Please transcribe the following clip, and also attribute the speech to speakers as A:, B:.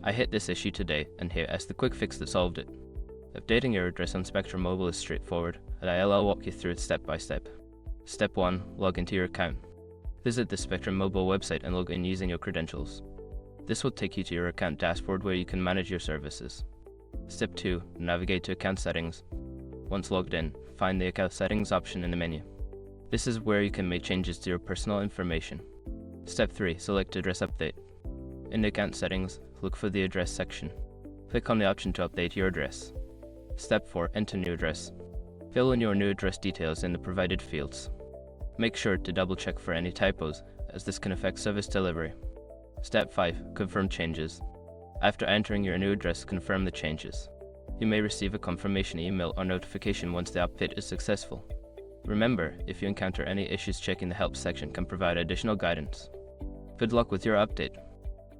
A: I hit this issue today, and here is the quick fix that solved it. Updating your address on Spectrum Mobile is straightforward, and I'll walk you through it step by step. Step 1. Log into your account. Visit the Spectrum Mobile website and log in using your credentials. This will take you to your account dashboard where you can manage your services. Step 2. Navigate to Account Settings. Once logged in, find the Account Settings option in the menu. This is where you can make changes to your personal information. Step 3. Select Address Update. In the Account Settings, look for the Address section. Click on the option to update your address. Step 4. Enter new address. Fill in your new address details in the provided fields. Make sure to double check for any typos, as this can affect service delivery. Step 5. Confirm changes. After entering your new address, confirm the changes. You may receive a confirmation email or notification once the update is successful. Remember, if you encounter any issues, checking the help section can provide additional guidance. Good luck with your update.